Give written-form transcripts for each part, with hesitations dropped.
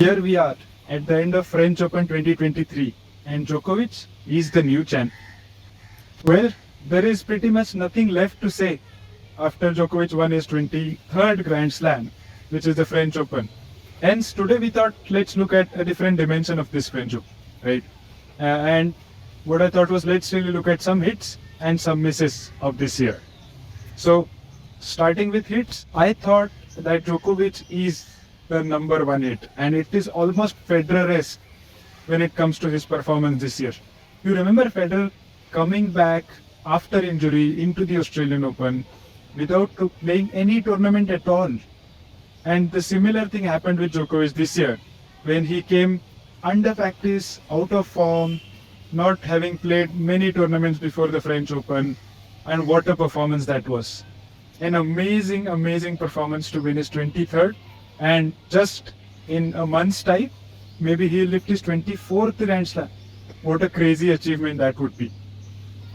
Here we are at the end of French Open 2023 and Djokovic is the new champ. Well, there is pretty much nothing left to say after Djokovic won his 23rd Grand Slam, which is the French Open. Hence, today we thought let's look at a different dimension of this French Open, right? And what I thought was let's really look at some hits and some misses of this year. So, starting with hits, I thought that Djokovic is the number one hit, and it is almost Federer-esque when it comes to his performance this year. You remember Federer coming back after injury into the Australian Open without playing any tournament at all. And the similar thing happened with Djokovic this year when he came under practice, out of form, not having played many tournaments before the French Open, and what a performance that was. An amazing, amazing performance to win his 23rd, and just in a month's time, maybe he'll lift his 24th Grand Slam. What a crazy achievement that would be.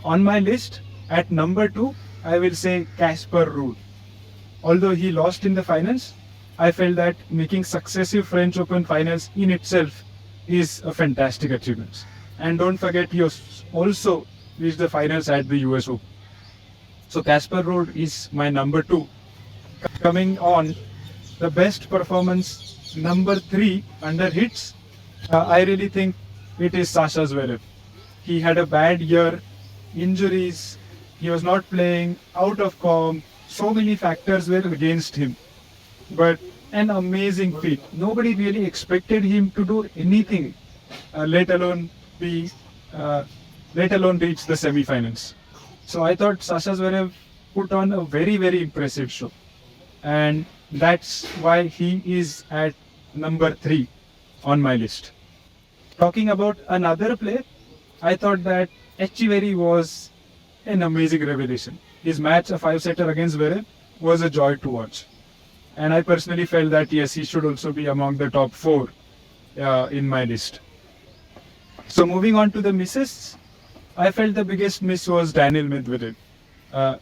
On my list, at number 2, I will say Casper Ruud. Although he lost in the finals, I felt that making successive French Open finals in itself is a fantastic achievement. And don't forget, he also reached the finals at the US Open. So Casper Ruud is my number 2. Coming on, the best performance, number 3 under hits, I really think it is Sasha Zverev. He had a bad year, injuries, he was not playing, out of form, so many factors were against him. But an amazing feat. Nobody really expected him to do anything, let alone reach the semi-finals. So I thought Sasha Zverev put on a very, very impressive show. And that's why he is at number 3 on my list. Talking about another player, I thought that Echeverry was an amazing revelation. His match, a 5-setter against Zverev, was a joy to watch. And I personally felt that yes, he should also be among the top 4 in my list. So moving on to the misses, I felt the biggest miss was Daniil Medvedev.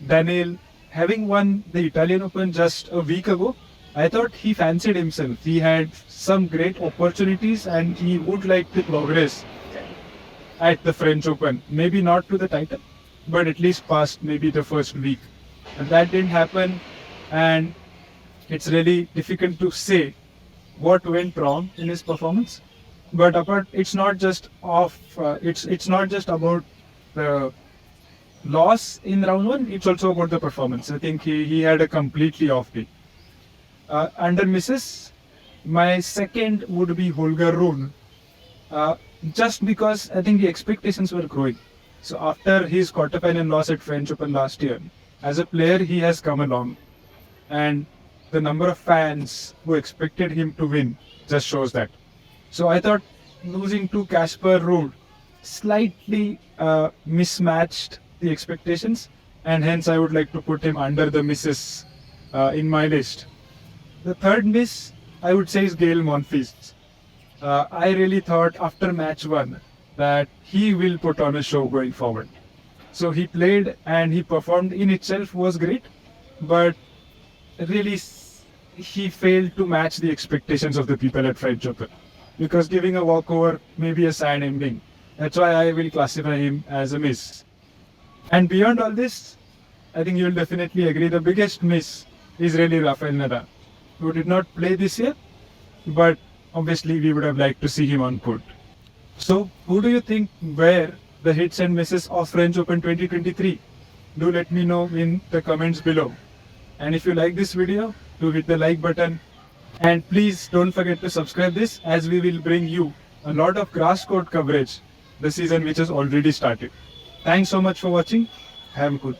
Daniil, having won the Italian Open just a week ago, I thought he fancied himself. He had some great opportunities and he would like to progress at the French Open. Maybe not to the title, but at least past maybe the first week. And that didn't happen, and it's really difficult to say what went wrong in his performance. But it's not just it's not just about the loss in round 1, it's also about the performance. I think he had a completely off day. Under misses, my second would be Holger Rune. Just because I think the expectations were growing. So after his quarterfinal loss at French Open last year, as a player he has come along, and the number of fans who expected him to win just shows that. So I thought losing to Casper Ruud slightly mismatched the expectations, and hence I would like to put him under the misses in my list. The third miss, I would say, is Gael Monfils. I really thought after match 1 that he will put on a show going forward. So he played and he performed in itself was great, but really he failed to match the expectations of the people at French Open, because giving a walkover may be a sad ending. That's why I will classify him as a miss. And beyond all this, I think you'll definitely agree the biggest miss is really Rafael Nadal, who did not play this year, but obviously we would have liked to see him on court. So who do you think were the hits and misses of French Open 2023? Do let me know in the comments below. And if you like this video, do hit the like button. And please don't forget to subscribe this, as we will bring you a lot of grass court coverage the season which has already started. Thanks so much for watching. Have a good